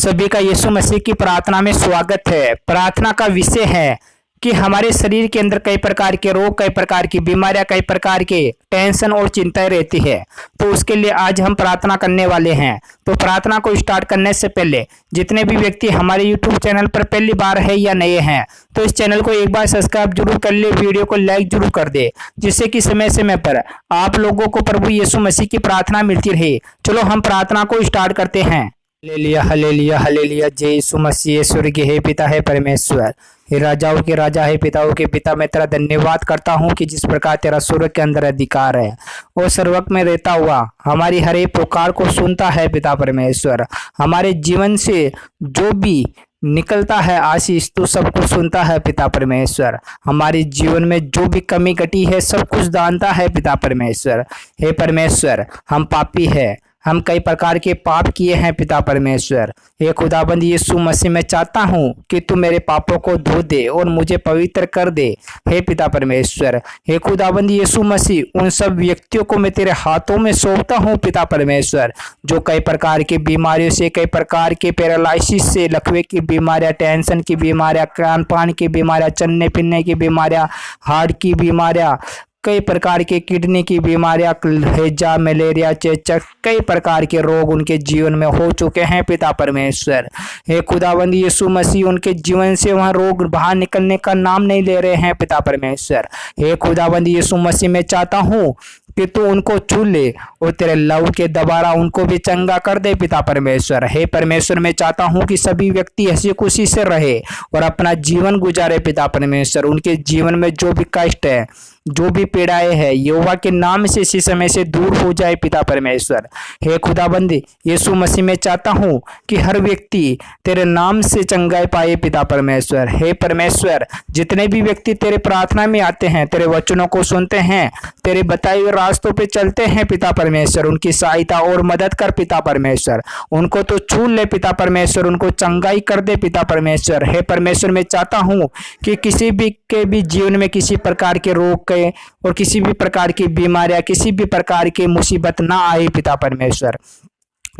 सभी का यीशु मसीह की प्रार्थना में स्वागत है। प्रार्थना का विषय है कि हमारे शरीर के अंदर कई प्रकार के रोग, कई प्रकार की बीमारियां, कई प्रकार के टेंशन और चिंताएं रहती है। तो उसके लिए आज हम प्रार्थना करने वाले हैं। तो प्रार्थना को स्टार्ट करने से पहले जितने भी व्यक्ति हमारे यूट्यूब चैनल पर पहली बार है या नए हैं तो इस चैनल को एक बार सब्सक्राइब जरूर कर ले, वीडियो को लाइक जरूर कर दे, जिससे कि समय समय पर आप लोगों को प्रभु यीशु मसीह की प्रार्थना मिलती रहे। चलो हम प्रार्थना को स्टार्ट करते हैं। Hallelujah, hallelujah, hallelujah. जय यीशु मसीह। स्वर्गीय है पिता है परमेश्वर, हे राजाओं के राजा है, पिताओं के पिता, मैं तेरा धन्यवाद करता हूँ कि जिस प्रकार तेरा स्वर्ग के अंदर अधिकार है और सर्वक में रहता हुआ हमारी हर एक पुकार को सुनता है पिता परमेश्वर। हमारे जीवन से जो भी निकलता है आशीष तू सब कुछ सुनता है पिता परमेश्वर। हमारे जीवन में जो भी कमी घटी है सब कुछ जानता है पिता परमेश्वर। हे परमेश्वर, हम पापी है, हम कई प्रकार के पाप किए हैं पिता परमेश्वर। हे खुदाबंद यीशु मसीह, मैं चाहता हूँ कि तू मेरे पापों को धो दे और मुझे पवित्र कर दे हे पिता परमेश्वर। हे खुदाबंद यीशु मसीह, उन सब व्यक्तियों को मैं तेरे हाथों में सौंपता हूँ पिता परमेश्वर, जो कई प्रकार की बीमारियों से, कई प्रकार के पैरालिसिस से, लकवे की बीमारियाँ, टेंशन की बीमारियाँ, खान पान की बीमारियाँ, चलने फिरने की बीमारियाँ, हार्ट की बीमारियाँ, कई प्रकार के किडनी की बीमारियां, हैजा, मलेरिया, चेचक, कई प्रकार के रोग उनके जीवन में हो चुके हैं पिता परमेश्वर। हे खुदावंद यीशु मसीह, उनके जीवन से वहां रोग बाहर निकलने का नाम नहीं ले रहे हैं पिता परमेश्वर। हे खुदावंद यीशु मसीह, मैं चाहता हूँ कि तू उनको छू ले और तेरे लहू के द्वारा उनको भी चंगा कर दे पिता परमेश्वर। हे परमेश्वर, मैं चाहता हूँ कि सभी व्यक्ति हंसी खुशी से रहे और अपना जीवन गुजारे पिता परमेश्वर। उनके जीवन में जो भी कष्ट है, जो भी पीड़ाएं है, यहोवा के नाम से इसी समय से दूर हो जाए पिता परमेश्वर। हे खुदाबंद यीशु मसीह, मैं चाहता हूँ कि हर व्यक्ति तेरे नाम से चंगाई पाए पिता परमेश्वर। हे परमेश्वर, जितने भी व्यक्ति तेरे प्रार्थना में आते हैं, तेरे वचनों को सुनते हैं, तेरे बताए हुए रास्तों पे चलते हैं पिता परमेश्वर, उनकी सहायता और मदद कर पिता परमेश्वर। उनको तो छू ले पिता परमेश्वर, उनको चंगाई कर दे पिता परमेश्वर। हे परमेश्वर, मैं चाहता हूँ कि किसी भी के भी जीवन में किसी प्रकार के रोग के और किसी भी प्रकार की बीमारियां, किसी भी प्रकार की मुसीबत ना आए पिता परमेश्वर।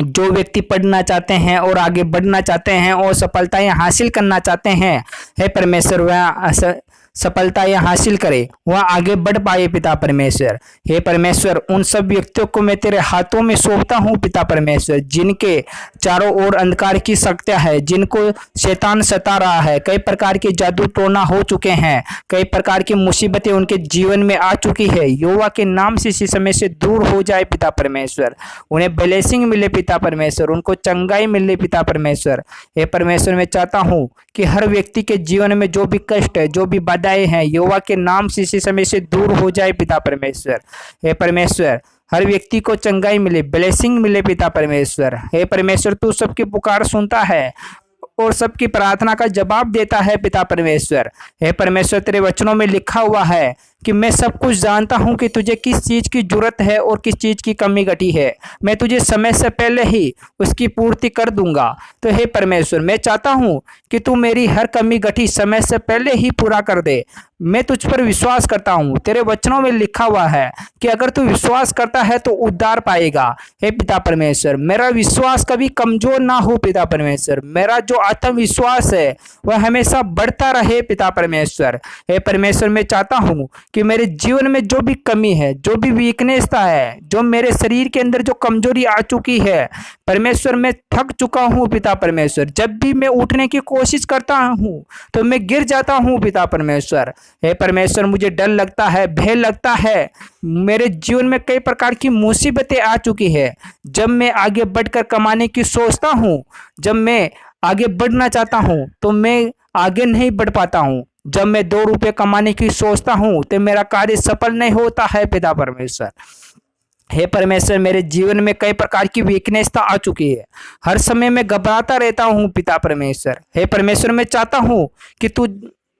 जो व्यक्ति पढ़ना चाहते हैं और आगे बढ़ना चाहते हैं और सफलताएं हासिल करना चाहते हैं, हे परमेश्वर, वह सफलताएं हासिल करे, वह आगे बढ़ पाए पिता परमेश्वर। हे परमेश्वर, उन सब व्यक्तियों को मैं तेरे हाथों में सौंपता हूँ पिता परमेश्वर, जिनके चारों ओर अंधकार की शक्तियां है, जिनको शैतान सता रहा है, कई प्रकार के जादू टोना हो चुके हैं, कई प्रकार की मुसीबतें उनके जीवन में आ चुकी है, यहोवा के नाम से इसी समय से दूर हो जाए पिता परमेश्वर। उन्हें ब्लेसिंग मिले पिता परमेश्वर, उनको चंगाई मिले पिता परमेश्वर। हे परमेश्वर, मैं चाहता हूँ कि हर व्यक्ति के जीवन में जो भी कष्ट है, जो भी बाधाएं हैं, यहोवा के नाम से इसी समय से दूर हो जाए पिता परमेश्वर। हे परमेश्वर, हर व्यक्ति को चंगाई मिले, ब्लेसिंग मिले पिता परमेश्वर। हे परमेश्वर, तू सबकी पुकार सुनता है और सबकी प्रार्थना का जवाब देता है पिता परमेश्वर। हे परमेश्वर, तेरे वचनों में लिखा हुआ है कि मैं सब कुछ जानता हूं कि तुझे किस चीज की जरूरत है और किस चीज की कमी घटी है, मैं तुझे समय से पहले ही उसकी पूर्ति कर दूंगा। तो हे परमेश्वर, मैं चाहता हूं कि तू मेरी हर कमी घटी समय से पहले ही पूरा कर दे। मैं तुझ पर विश्वास करता हूं, तेरे वचनों में लिखा हुआ है कि अगर तू विश्वास करता है तो उद्धार पाएगा। हे पिता परमेश्वर, मेरा विश्वास कभी कमजोर ना हो पिता परमेश्वर, मेरा जो आत्मविश्वास है वह हमेशा बढ़ता रहे पिता परमेश्वर। हे परमेश्वर, मैं चाहता हूं कि मेरे जीवन में जो भी कमी है, जो भी वीकनेस है, जो मेरे शरीर के अंदर जो कमजोरी आ चुकी है परमेश्वर, मैं थक चुका हूँ पिता परमेश्वर। जब भी मैं उठने की कोशिश करता हूँ तो मैं गिर जाता हूँ पिता परमेश्वर। हे परमेश्वर, मुझे डर लगता है, भय लगता है, मेरे जीवन में कई प्रकार की मुसीबतें आ चुकी है। जब मैं आगे बढ़कर कमाने की सोचता हूँ, जब मैं आगे बढ़ना चाहता हूँ तो मैं आगे नहीं बढ़ पाता हूँ। जब मैं 2 रुपये कमाने की सोचता हूँ तो मेरा कार्य सफल नहीं होता है पिता परमेश्वर। हे परमेश्वर, मेरे जीवन में कई प्रकार की वीकनेस आ चुकी है, हर समय मैं घबराता रहता हूँ पिता परमेश्वर। हे परमेश्वर, मैं चाहता हूँ कि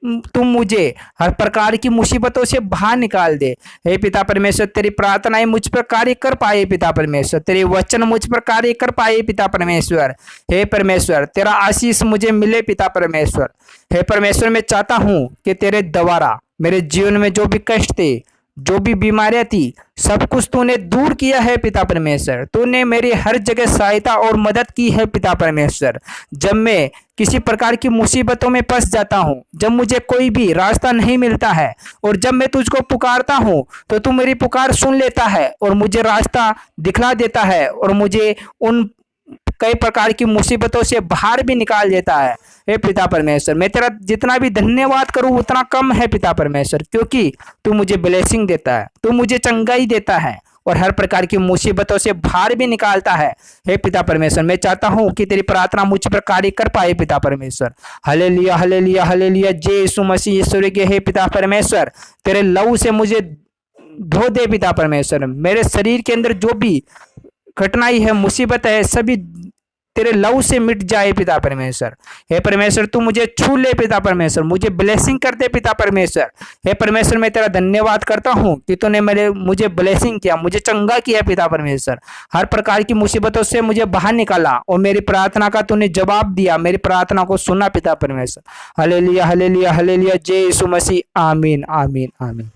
तुम मुझे हर प्रकार की मुसीबतों से बाहर निकाल दे। हे पिता परमेश्वर, तेरी प्रार्थनाएं मुझ पर कार्य कर पाए पिता परमेश्वर, तेरे वचन मुझ पर कार्य कर पाए पिता परमेश्वर। हे परमेश्वर, तेरा आशीष मुझे मिले पिता परमेश्वर। हे परमेश्वर, मैं चाहता हूँ कि तेरे द्वारा मेरे जीवन में जो भी कष्ट थे, जो भी बीमारियां थी सब कुछ तूने दूर किया है पिता परमेश्वर। तूने मेरी हर जगह सहायता और मदद की है पिता परमेश्वर। जब मैं किसी प्रकार की मुसीबतों में फंस जाता हूँ, जब मुझे कोई भी रास्ता नहीं मिलता है और जब मैं तुझको पुकारता हूँ तो तू मेरी पुकार सुन लेता है और मुझे रास्ता दिखला देता है और मुझे उन कई प्रकार की मुसीबतों से बाहर भी निकाल देता है। हे पिता परमेश्वर, मैं तेरा जितना भी धन्यवाद करूं उतना कम है पिता परमेश्वर, क्योंकि तू मुझे ब्लेसिंग देता है, तू मुझे चंगाई देता है और हर प्रकार की मुसीबतों से बाहर भी निकालता है। हे पिता परमेश्वर, मैं चाहता हूं कि तेरी प्रार्थना मुझ पर कार्य कर पाए पिता परमेश्वर। हालेलुया हालेलुया हालेलुया, जय यीशु मसीह ईश्वर के। हे पिता परमेश्वर, तेरे लहू से मुझे धो दे पिता परमेश्वर। मेरे शरीर के अंदर जो भी कठिनाई है, मुसीबत है, सभी तेरे लहू से मिट जाए पिता परमेश्वर। हे परमेश्वर, तू मुझे छू ले पिता परमेश्वर, मुझे ब्लेसिंग कर दे पिता परमेश्वर। हे परमेश्वर, मैं तेरा धन्यवाद करता हूँ कि तूने मुझे ब्लेसिंग किया, मुझे चंगा किया पिता परमेश्वर। हर प्रकार की मुसीबतों से मुझे बाहर निकाला और मेरी प्रार्थना का तूने जवाब दिया, मेरी प्रार्थना को सुना पिता परमेश्वर। हालेलुया हालेलुया हालेलुया, जय यीशु मसीह। आमीन आमीन आमीन।